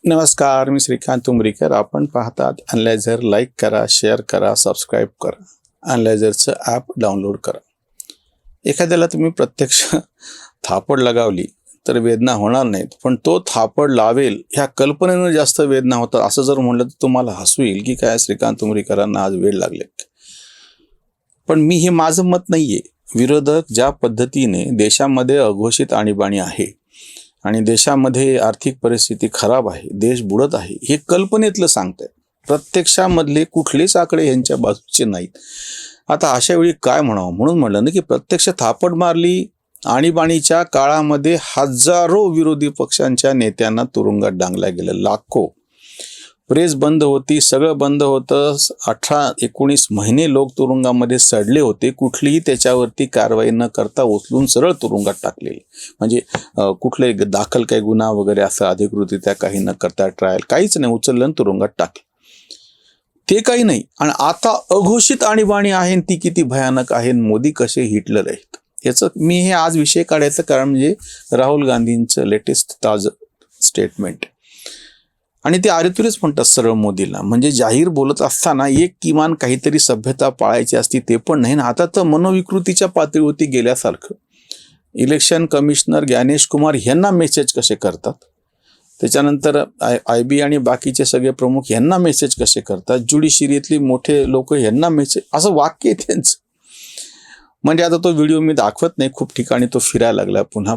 नमस्कार, मी श्रीकांत उमरीकर. आपण पाहतात अनलायझर. लाईक करा, शेअर करा, सबस्क्राईब करा. अनलायझरचं ॲप डाउनलोड करा. एखाद्याला तुम्ही प्रत्यक्ष थापड लगावली तर वेदना होणार नाहीत, पण तो थापड लावेल ह्या कल्पनेनं जास्त वेदना होतात. असं जर म्हणलं तर तुम्हाला हसू येईल की काय श्रीकांत उमरीकरांना आज वेड लागले. पण हे माझं मत नाही आहे. विरोधक ज्या पद्धतीने देशामध्ये अघोषित आणीबाणी आहे आणि देशामध्ये आर्थिक परिस्थिती खराब आहे, देश बुडत आहे, हे कल्पनेतलं सांगताय. प्रत्यक्षामधले कुठलेच आकडे यांच्या बाजूचे नाहीत. आता अशा वेळी काय म्हणावं, म्हणून म्हणलं ना की प्रत्यक्ष थापड मारली. आणीबाणीच्या काळामध्ये हजारो विरोधी पक्षांच्या नेत्यांना तुरुंगात डांगल्या गेलं. लाखो. प्रेस बंद होती, सगळं बंद होतं. 18-19 महिने लोक तुरुंगामध्ये सडले होते. कुठलीही त्याच्यावरती कारवाई न करता उचलून सरळ तुरुंगात टाकलेले. म्हणजे कुठले दाखल काही गुन्हा वगैरे असं अधिकृतरित्या काही न करता, ट्रायल काहीच नाही, उचललं तुरुंगात टाकले. ते काही नाही. आणि आता अघोषित आणीबाणी आहे, ती किती भयानक आहे. मोदी कसे हिटलर आहेत याचं मी हे आज विषय काढायचं कारण म्हणजे राहुल गांधींचं लेटेस्ट ताजं स्टेटमेंट. आणि ते आरेतुरेच म्हणतात सरळ मोदीला. म्हणजे जाहीर बोलत असताना एक किमान काहीतरी सभ्यता पाळायची असती, ते पण नाही ना. आता तर मनोविकृतीच्या पातळीवरती गेल्यासारखं. इलेक्शन कमिशनर ज्ञानेश कुमार यांना मेसेज कसे करतात, त्याच्यानंतर IB आणि बाकीचे सगळे प्रमुख यांना मेसेज कसे करतात, ज्युडिशियरीतली मोठे लोक यांना मेसेज, असं वाक्य आहे त्यांचं. म्हणजे आता तो व्हिडिओ मी दाखवत नाही, खूप ठिकाणी तो फिरायला लागला पुन्हा.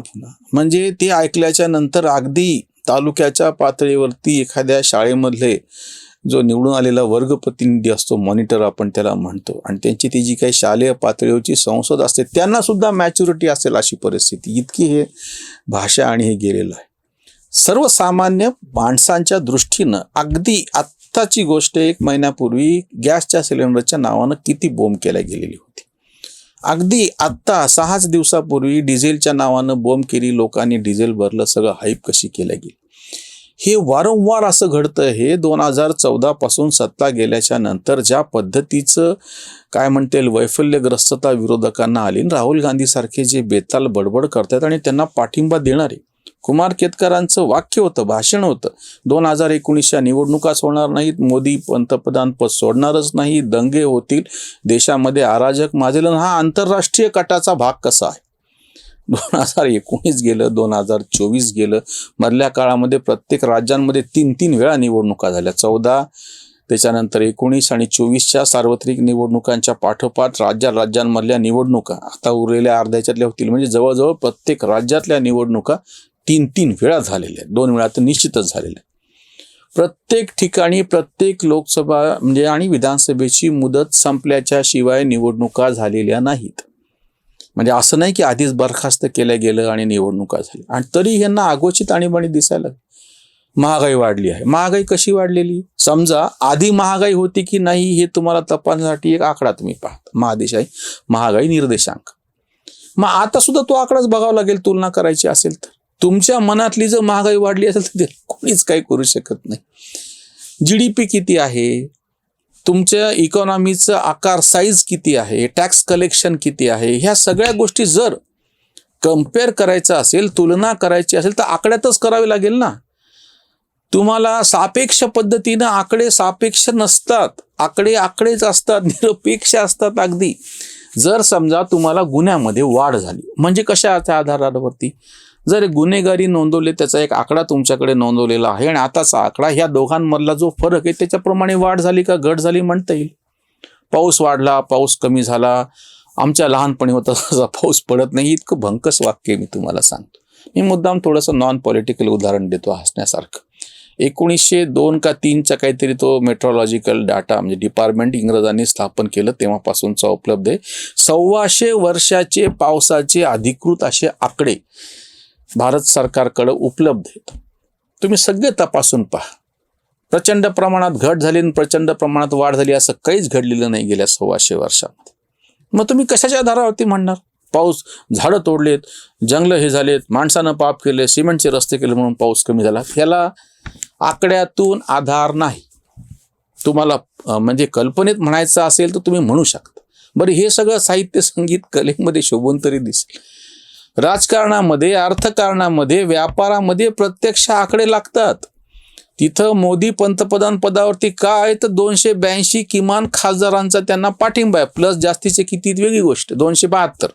म्हणजे ते ऐकल्याच्या नंतर अगदी तालुक्याच्या पातळीवरती एखाद्या शाळेमधले जो निवडून आलेला वर्ग प्रतिनिधी असतो, मॉनिटर आपण त्याला म्हणतो, आणि त्यांची ती जी काही शालेय पातळीवरची संसद असते, त्यांना सुद्धा मॅच्युरिटी असेल अशी परिस्थिती. इतकी हे भाषा आणि हे गेलेलं आहे. सर्वसामान्य माणसांच्या दृष्टीनं अगदी आत्ताची गोष्ट, 1 महिन्यापूर्वी गॅसच्या सिलेंडरच्या नावानं किती बोंब केल्या गेलेली होती. अगदी आत्ता 6 दिवसापूर्वी डिझेलच्या नावानं बोंब केली, लोकांनी डिझेल भरलं, सगळं हाईप कशी केल्या गेली. हे वारंवार असं घडतं. हे 2014 पासून सत्ता गेल्याच्या नंतर ज्या पद्धतीचं काय म्हणता येईल वैफल्यग्रस्तता विरोधकांना आली. राहुल गांधी सारखे जे बेताल बडबड करतात आणि त्यांना पाठिंबा देणारे कुमार केतकरांचं वाक्य होतं, भाषण होतं, 2019च्या निवडणुकाच होणार नाहीत, मोदी पंतप्रधान पद सोडणारच नाही, दंगे होतील, देशामध्ये अराजक माजेल. हा आंतरराष्ट्रीय कटाचा भाग कसा आहे. 2019 गेलं, 2024 गेलं. मधल्या काळामध्ये प्रत्येक राज्यांमध्ये 3 वेळा निवडणुका झाल्या. 14, त्याच्यानंतर 19 आणि 24च्या सार्वत्रिक निवडणुकांच्या पाठोपाठ राज्यांमधल्या निवडणुका आता उरलेल्या अर्ध्याच्यातल्या होतील. म्हणजे जवळजवळ प्रत्येक राज्यातल्या निवडणुका 3 वेळा झालेल्या आहेत. 2 वेळा तर निश्चितच झालेल्या. प्रत्येक ठिकाणी प्रत्येक लोकसभा म्हणजे आणि विधानसभेची मुदत संपल्याच्या शिवाय निवडणुका झालेल्या नाहीत. म्हणजे असं नाही की आधीच बरखास्त केलं गेलं आणि निवडणुका झाल्या. आणि तरी यांना अघोषित आणीबाणी दिसायला. महागाई वाढली आहे. महागाई कशी वाढलेली, समजा आधी महागाई होती की नाही हे तुम्हाला तपासण्यासाठी एक आकडा तुम्ही पाहता, महादेशाही महागाई निर्देशांक. मग आता सुद्धा तो आकडाच बघावा लागेल तुलना करायची असेल तर. तुमच्या मनातली जर महागाई वाढली असेल तर कोणीच काही करू शकत नाही. GDP किती आहे, तुमच्या इकॉनॉमीचं आकार साईज किती आहे, टॅक्स कलेक्शन किती आहे, ह्या सगळ्या गोष्टी जर कम्पेअर करायचं असेल, तुलना करायची असेल तर आकड्यातच करावी लागेल ना. तुम्हाला सापेक्ष पद्धतीनं आकडे सापेक्ष नसतात, आकडेच असतात, निरपेक्ष असतात. अगदी जर समजा तुम्हाला गुन्ह्यामध्ये वाढ झाली, म्हणजे कशाच्या आधारावरती, जर गुन्हेगारी नोंदवले त्याचा एक आकडा तुमच्याकडे नोंदवलेला आहे आणि आताचा आकडा, ह्या दोघांमधला जो फरक आहे त्याच्याप्रमाणे वाढ झाली का घट झाली म्हणता येईल. पाऊस वाढला, पाऊस कमी झाला, आमच्या लहानपणी होता तसा पाऊस पडत नाही, इतकं भंकस वाक्य मी तुम्हाला सांगतो. मी मुद्दाम थोडंसं नॉन पॉलिटिकल उदाहरण देतो हसण्यासारखं. 1902 का 3चा काहीतरी तो मेट्रोलॉजिकल डाटा म्हणजे डिपार्टमेंट इंग्रजांनी स्थापन केलं, तेव्हापासूनचा उपलब्ध आहे. 125 वर्षाचे पावसाचे अधिकृत असे आकडे भारत सरकारकडे उपलब्ध आहेत. तुम्ही सगळे तपासून पहा. प्रचंड प्रमाणात घट झाली आणि प्रचंड प्रमाणात वाढ झाली असं काहीच घडलेलं नाही गेल्या 125 वर्षामध्ये. मग तुम्ही कशाच्या आधारावरती म्हणणार. पाऊस, झाडं तोडलेत, जंगलं हे झालेत, माणसानं पाप केले, सिमेंटचे रस्ते केले म्हणून पाऊस कमी झाला. ह्याला आकड्यातून आधार नाही. तुम्हाला म्हणजे कल्पनेत म्हणायचं असेल तर तुम्ही म्हणू शकता. बरं, हे सगळं साहित्य संगीत कलेमध्ये शोभून तरी दिसेल. राजकारणामध्ये, अर्थकारणामध्ये, व्यापारामध्ये प्रत्यक्ष आकडे लागतात. तिथं मोदी पंतप्रधान पदावरती का आहे तर 282 किमान खासदारांचा त्यांना पाठिंबा आहे, प्लस जास्तीचे किती वेगळी गोष्ट, 272.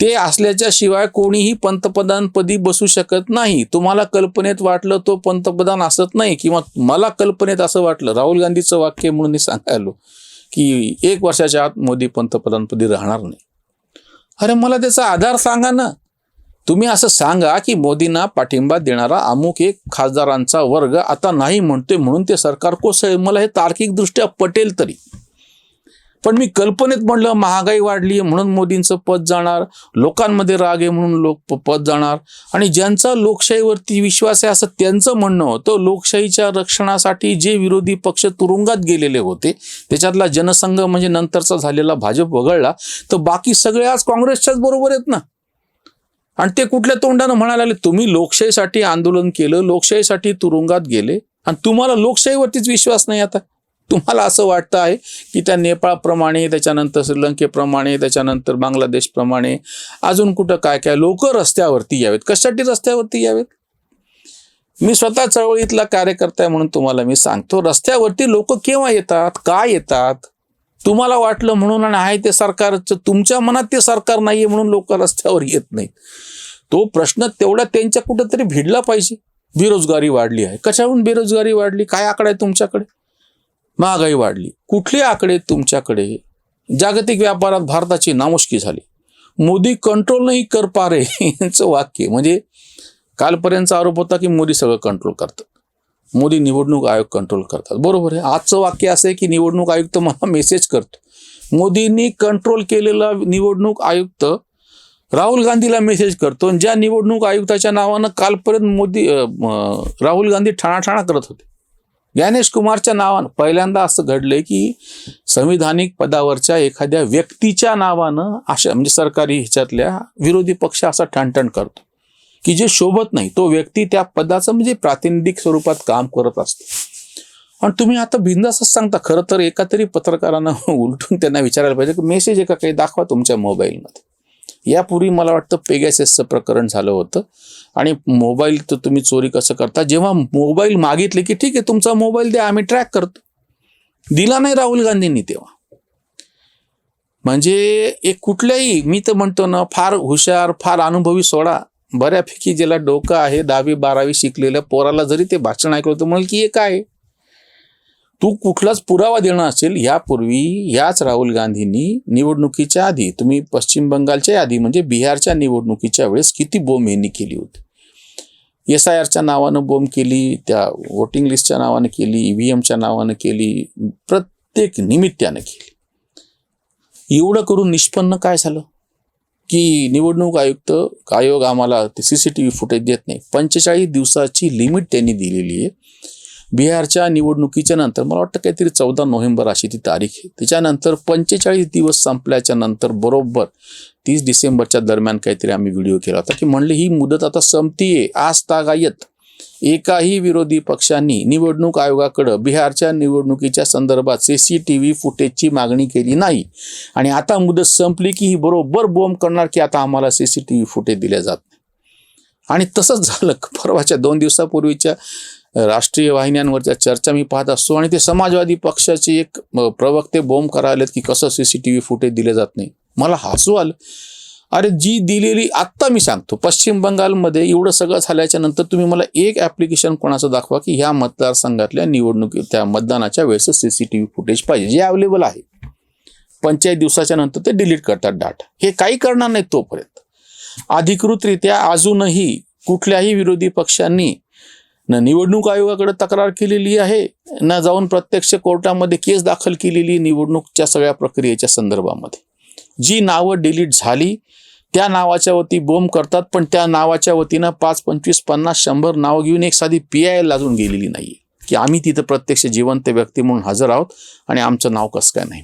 ते असल्याच्या शिवाय कोणीही पंतप्रधानपदी बसू शकत नाही. तुम्हाला कल्पनेत वाटलं तो पंतप्रधान असत नाही, किंवा मला कल्पनेत असं वाटलं, राहुल गांधीचं वाक्य म्हणून मी सांगायलो की 1 वर्षाच्या आत मोदी पंतप्रधानपदी राहणार नाही. अरे मला त्याचा आधार सांगा ना. तुम्ही असं सांगा की मोदींना पाठिंबा देणारा अमुक एक खासदारांचा वर्ग आता नाही म्हणतोय म्हणून ते सरकार कोसळेल. मला हे तार्किकदृष्ट्या पटेल तरी. पण मी कल्पनेत म्हणलं महागाई वाढली म्हणून मोदींचं पद जाणार, लोकांमध्ये राग आहे म्हणून पद जाणार, आणि ज्यांचा लोकशाहीवरती विश्वास आहे असं त्यांचं म्हणणं होतं. लोकशाहीच्या रक्षणासाठी जे विरोधी पक्ष तुरुंगात गेलेले होते, त्याच्यातला जनसंघ म्हणजे नंतरचा झालेला भाजप वगळला, तर बाकी सगळे आज काँग्रेसच्याच बरोबर आहेत ना. आणि ते कुठल्या तोंडानं म्हणायला लागले, तुम्ही लोकशाहीसाठी आंदोलन केलं, लोकशाहीसाठी तुरुंगात गेले, आणि तुम्हाला लोकशाहीवरतीच विश्वास नाही. आता तुम्हाला असं वाटतं आहे की त्या नेपाळप्रमाणे, त्याच्यानंतर श्रीलंकेप्रमाणे, त्याच्यानंतर बांगलादेशप्रमाणे अजून कुठं काय काय लोक रस्त्यावरती यावेत. कशासाठी रस्त्यावरती यावेत? मी स्वतः चळवळीतला कार्यकर्ता आहे म्हणून तुम्हाला मी सांगतो, रस्त्यावरती लोक केव्हा येतात, काय येतात? तुम्हाला वाटलं म्हणून आणि आहे ते सरकारचं, तुमच्या मनात ते सरकार नाहीये म्हणून लोक रस्त्यावर येत नाहीत. तो प्रश्न तेवढा त्यांच्या कुठंतरी भिडला पाहिजे. बेरोजगारी वाढली आहे. कशाहून बेरोजगारी वाढली? काय आकडा आहे तुमच्याकडे? महागाई वाढली. कुठले आकडे तुमच्याकडे? जागतिक व्यापारात भारताची नामुष्की झाली. मोदी कंट्रोल नाही कर पा रे यांचं वाक्य. म्हणजे कालपर्यंतचा आरोप होता की मोदी सगळं कंट्रोल करतात, मोदी निवडणूक आयोग कंट्रोल करतात. बरोबर आहे. आजचं वाक्य असं आहे की निवडणूक आयुक्त मला मेसेज करतो. मोदींनी कंट्रोल केलेला निवडणूक आयुक्त राहुल गांधीला मेसेज करतो. ज्या निवडणूक आयुक्ताच्या नावानं कालपर्यंत राहुल गांधी ठाणाठाणा करत होते, ज्ञानेश कुमारच्या नावानं, पहिल्यांदा असं घडलंय की संविधानिक पदावरच्या एखाद्या व्यक्तीच्या नावानं अशा म्हणजे सरकारी ह्याच्यातल्या विरोधी पक्ष असा ठणठण करतो की जे शोभत नाही. तो व्यक्ती त्या पदाचं म्हणजे प्रातिनिधिक स्वरूपात काम करत असतो. आणि तुम्ही आता बिनधास्तच सांगता. खरं तर एका तरी पत्रकारानं उलटून त्यांना विचारायला पाहिजे की मेसेज आहे का काही दाखवा तुमच्या मोबाईलमध्ये. यापूर्वी मला वाटतं पेगाससचं प्रकरण झालं होतं, आणि मोबाईल तर तुम्ही चोरी कसं करता, जेव्हा मोबाईल मागितले की ठीक आहे तुमचा मोबाईल द्या आम्ही ट्रॅक करतो, दिला नाही राहुल गांधींनी तेव्हा. म्हणजे एक कुठल्याही, मी तर म्हणतो ना, फार हुशार, फार अनुभवी सोडा, बऱ्यापैकी ज्याला डोकं आहे 10वी 12वी शिकलेल्या पोराला जरी ते भाषण ऐकलं तर म्हणेल की हे काय, तू कुठलाच पुरावा देणार असेल. यापूर्वी याच राहुल गांधींनी निवडणुकीच्या आधी, तुम्ही पश्चिम बंगालच्या आधी म्हणजे बिहारच्या निवडणुकीच्या वेळेस किती बोंब यांनी केली होती. SIRच्या नावानं बोंब केली, त्या वोटिंग लिस्टच्या नावानं केली, EVMच्या नावानं केली, प्रत्येक निमित्तानं केली. एवढं करून निष्पन्न काय झालं की निवडणूक आयोग आम्हाला ते CCTV फुटेज देत नाही. 45 दिवसाची लिमिट त्यांनी दिलेली आहे. बिहारच्या निवडणुकीच्या नंतर मला वाटतं काहीतरी 14 नोव्हेंबर अशी ती तारीख आहे. त्याच्यानंतर 45 दिवस संपल्याच्या नंतर बरोबर 30 डिसेंबरच्या दरम्यान काहीतरी आम्ही व्हिडिओ केला होता की म्हणले ही मुदत आता संपतीये. आज तागायत एकाही विरोधी पक्षांनी निवडणूक आयोगाकडे बिहारच्या निवडणुकीच्या संदर्भात CCTV फुटेजची मागणी केली नाही, आणि आता मुदत संपली की ही बरोबर बोंब करणार की आता आम्हाला CCTV फुटेज दिल्या जात नाही. आणि तसंच झालं. परवाच्या 2 दिवसापूर्वीच्या राष्ट्रीय वाहिन्यांवरच्या चर्चा मी पाहत असतो, आणि ते समाजवादी पक्षाचे एक प्रवक्ते बोंब करायलेत की कसं CCTV फुटेज दिले जात नाही. मला हसू आलं. अरे जी दिलेली, आत्ता मी सांगतो, पश्चिम बंगालमध्ये एवढं सगळं झाल्याच्या नंतर तुम्ही मला एक ॲप्लिकेशन कोणाचं दाखवा की ह्या मतदारसंघातल्या त्या मतदानाच्या वेळेस CCTV फुटेज पाहिजे, जे अवेलेबल आहे. 45 दिवसाच्या नंतर ते डिलीट करतात डाटा. हे काही करणार नाही तोपर्यंत. अधिकृतरित्या अजूनही कुठल्याही विरोधी पक्षांनी न निवडणूक आयोगाकडे तक्रार केलेली आहे, न जाऊन प्रत्यक्ष कोर्टामध्ये केस दाखल केलेली निवडणूकच्या सगळ्या प्रक्रियेच्या संदर्भामध्ये. जी नावं डिलीट झाली त्या नावाच्या वती बोंब करतात, पण त्या नावाच्या वतीनं 5, 25, 50, 100 नावं घेऊन एक साधी PIL अजून गेलेली नाही की आम्ही तिथं प्रत्यक्ष जिवंत व्यक्ती म्हणून हजर आहोत आणि आमचं नाव कसं काय नाही.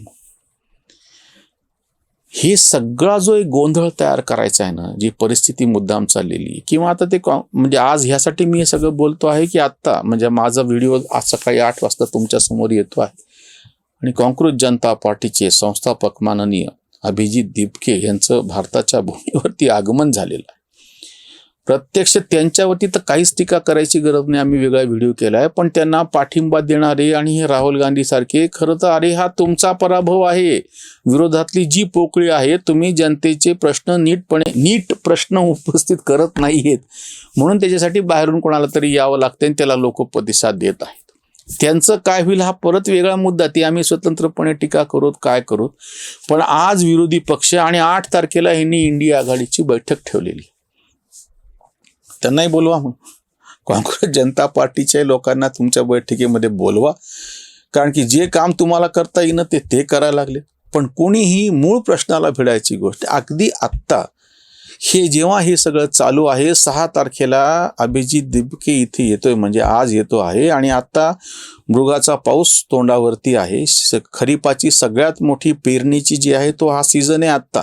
हे सगळा जो एक गोंधळ तयार करायचा आहे ना, जी परिस्थिती मुद्दाम चाललेली, किंवा आता ते म्हणजे आज ह्यासाठी मी हे सगळं बोलतो आहे की आत्ता म्हणजे माझा व्हिडिओ आज सकाळी 8 वाजता तुमच्या समोर येतो आहे, आणि काँग्रेस जनता पार्टीचे संस्थापक माननीय अभिजित दिपके यांचं भारताच्या भूमीवरती आगमन झालेलं आहे. प्रत्यक्ष त्यांच्यावरती तर काहीच टीका करायची गरज नाही, आम्ही वेगळा व्हिडिओ केला आहे, पण त्यांना पाठिंबा देणारे आणि हे राहुल गांधी सारखे खरं तर अरे हा तुमचा पराभव आहे, विरोधातली जी पोकळी आहे, तुम्ही जनतेचे प्रश्न नीट प्रश्न उपस्थित करत नाहीयेत म्हणून त्याच्यासाठी बाहेरून कोणाला तरी यावं लागतं आणि त्याला लोक प्रतिसाद देत आहेत. त्यांचं काय होईल हा परत वेगळा मुद्दा, ती आम्ही स्वतंत्रपणे टीका करूत काय करूत. पण आज विरोधी पक्ष आणि 8 तारखेला यांनी इंडिया आघाडीची बैठक ठेवलेली, त्यांनाही बोलवा म्हणून. काँग्रेस जनता पार्टीच्या लोकांना तुमच्या बैठकीमध्ये बोलवा, कारण की जे काम तुम्हाला करता येईन ते करायला लागले. पण कोणीही मूळ प्रश्नाला भिडायची गोष्ट अगदी आत्ता हे जेव्हा हे सगळं चालू आहे, 6 तारखेला अभिजित दिबके इथे येतोय म्हणजे आज येतो आहे आणि आता मृगाचा पाऊस तोंडावरती आहे. खरीपाची सगळ्यात मोठी पेरणीची जी आहे तो हा सीझन आहे आत्ता.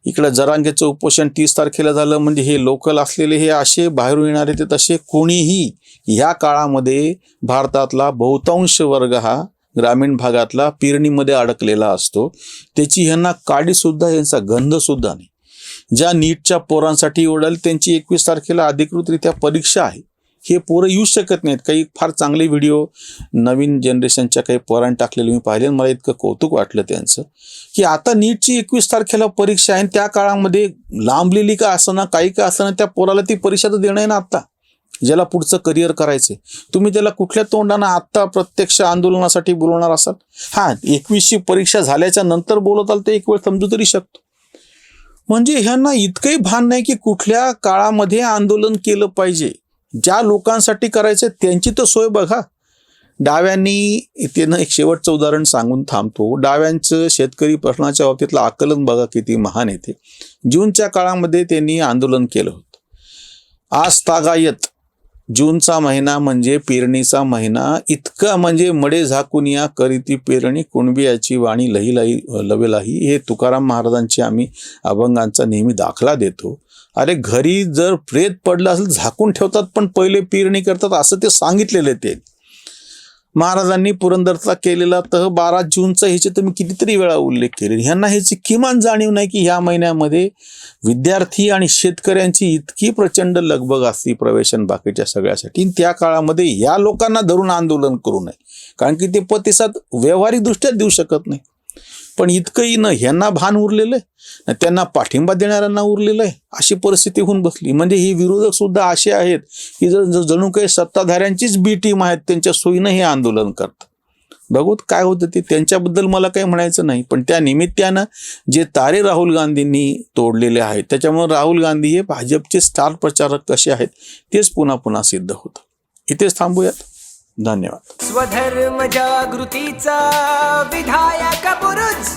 इकडं जरांगेचं उपोषण 30 तारखेला झालं म्हणजे हे लोकल असलेले हे असे बाहेरून येणारे ते तसे कोणीही ह्या काळामध्ये भारतातला बहुतांश वर्ग हा ग्रामीण भागातला पेरणीमध्ये अडकलेला असतो. त्याची ह्यांना काडीसुद्धा यांचा गंधसुद्धा नाही. ज्या नीटच्या पोरांसाठी ओढाल त्यांची 21 तारखेला अधिकृतरित्या परीक्षा आहे, हे पोरं येऊ शकत नाहीत. काही फार चांगले व्हिडिओ नवीन जनरेशनच्या काही पोरांनी टाकलेले मी पाहिले, मला इतकं कौतुक वाटलं त्यांचं की आता नीटची 21 तारखेला परीक्षा आहे, त्या काळामध्ये लांबलेली का असना काही का असना त्या पोराला ती परीक्षा तर देणं आहे ना. आता ज्याला पुढचं करिअर करायचं, तुम्ही त्याला कुठल्या तोंडानं आत्ता प्रत्यक्ष आंदोलनासाठी बोलवणार असाल? हां, 21ची परीक्षा झाल्याच्या नंतर बोलवताल ते एक वेळ समजू तरी शकतो. म्हणजे ह्यांना इतकंही भान नाही की कुठल्या काळामध्ये आंदोलन केलं पाहिजे. ज्या लोकांसाठी करायचं त्यांची तर सोय बघा. डाव्यांनी त्यानं एक शेवटचं उदाहरण सांगून थांबतो. डाव्यांचं शेतकरी प्रश्नाच्या बाबतीतलं आकलन बघा किती महान येते. जूनच्या काळामध्ये त्यांनी आंदोलन केलं होतं. आज तागायत जूनचा महिना म्हणजे पेरणीचा महिना, इतका म्हणजे मडे झाकून या करीती पेरणी कुणबियाची वाणी लही लही लवेलाही, हे तुकाराम महाराजांची आम्ही अभंगांचा नेहमी दाखला देतो. अरे घरी जर प्रेत पडलं असेल झाकून ठेवतात पण पहिले पेरणी करतात असं ते सांगितलेले. ते महाराजांनी पुरंदरचा केलेला तह 12 जूनचा ह्याचे तर मी कितीतरी वेळा उल्लेख केले. ह्यांना ह्याची किमान जाणीव नाही की ह्या महिन्यामध्ये विद्यार्थी आणि शेतकऱ्यांची इतकी प्रचंड लगबग असते प्रवेशन बाकीच्या सगळ्यासाठी. त्या काळामध्ये या लोकांना धरून आंदोलन करू नये, कारण की ते प्रतिसाद व्यावहारिकदृष्ट्या देऊ शकत नाही. पण इतकंही न ह्यांना भान उरलेलं आहे ना त्यांना पाठिंबा देणाऱ्यांना उरलेलं आहे, अशी परिस्थिती होऊन बसली. म्हणजे ही विरोधक सुद्धा असे आहेत की जणू काही सत्ताधाऱ्यांचीच बी टीम आहेत, त्यांच्या सोयीनं हे आंदोलन करतात. बघूत काय होतं ते. त्यांच्याबद्दल मला काही म्हणायचं नाही, पण त्या निमित्तानं जे तारे राहुल गांधींनी तोडलेले आहेत त्याच्यामुळे राहुल गांधी हे भाजपचे स्टार प्रचारक कसे आहेत तेच पुन्हा पुन्हा सिद्ध होतं. इथेच थांबूयात. धन्यवाद. स्वधर्म जागृतीचा विधायक बुरुज